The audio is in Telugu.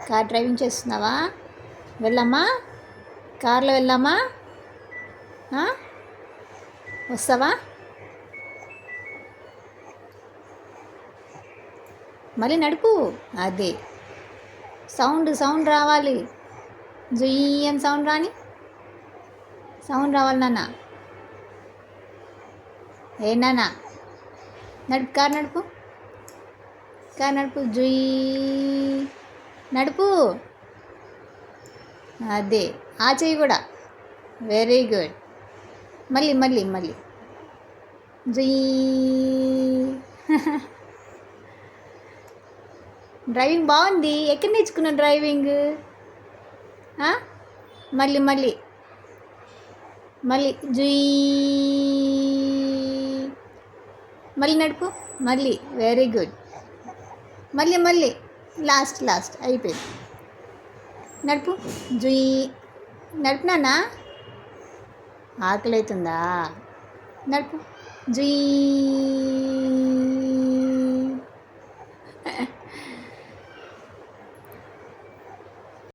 కార్ డ్రైవింగ్ చేస్తున్నావా? వెళ్ళమ్మా, కార్లో వెళ్ళామా? వస్తావా? మళ్ళీ నడుపు. అదే సౌండ్ రావాలి. జుయ్యి అని సౌండ్ రావాలి నాన్న. ఏ నాన్న, నడుపు, కార్ నడుపు. జుయ్యి నడుపు. అదే ఆ చెయ్యి కూడా. Very good. మళ్ళీ జుయ్యి. డ్రైవింగ్ బాగుంది. ఎక్కడ నేర్చుకున్నావు డ్రైవింగ్? మళ్ళీ జుయ్యి. మళ్ళీ నడుపు. Very good. మళ్ళీ లాస్ట్ అయిపోయింది. నడుపు. జుయ్యి. నడుపు నాన్న. ఆకలి అవుతుందా? నడుపు. జుయ్యి.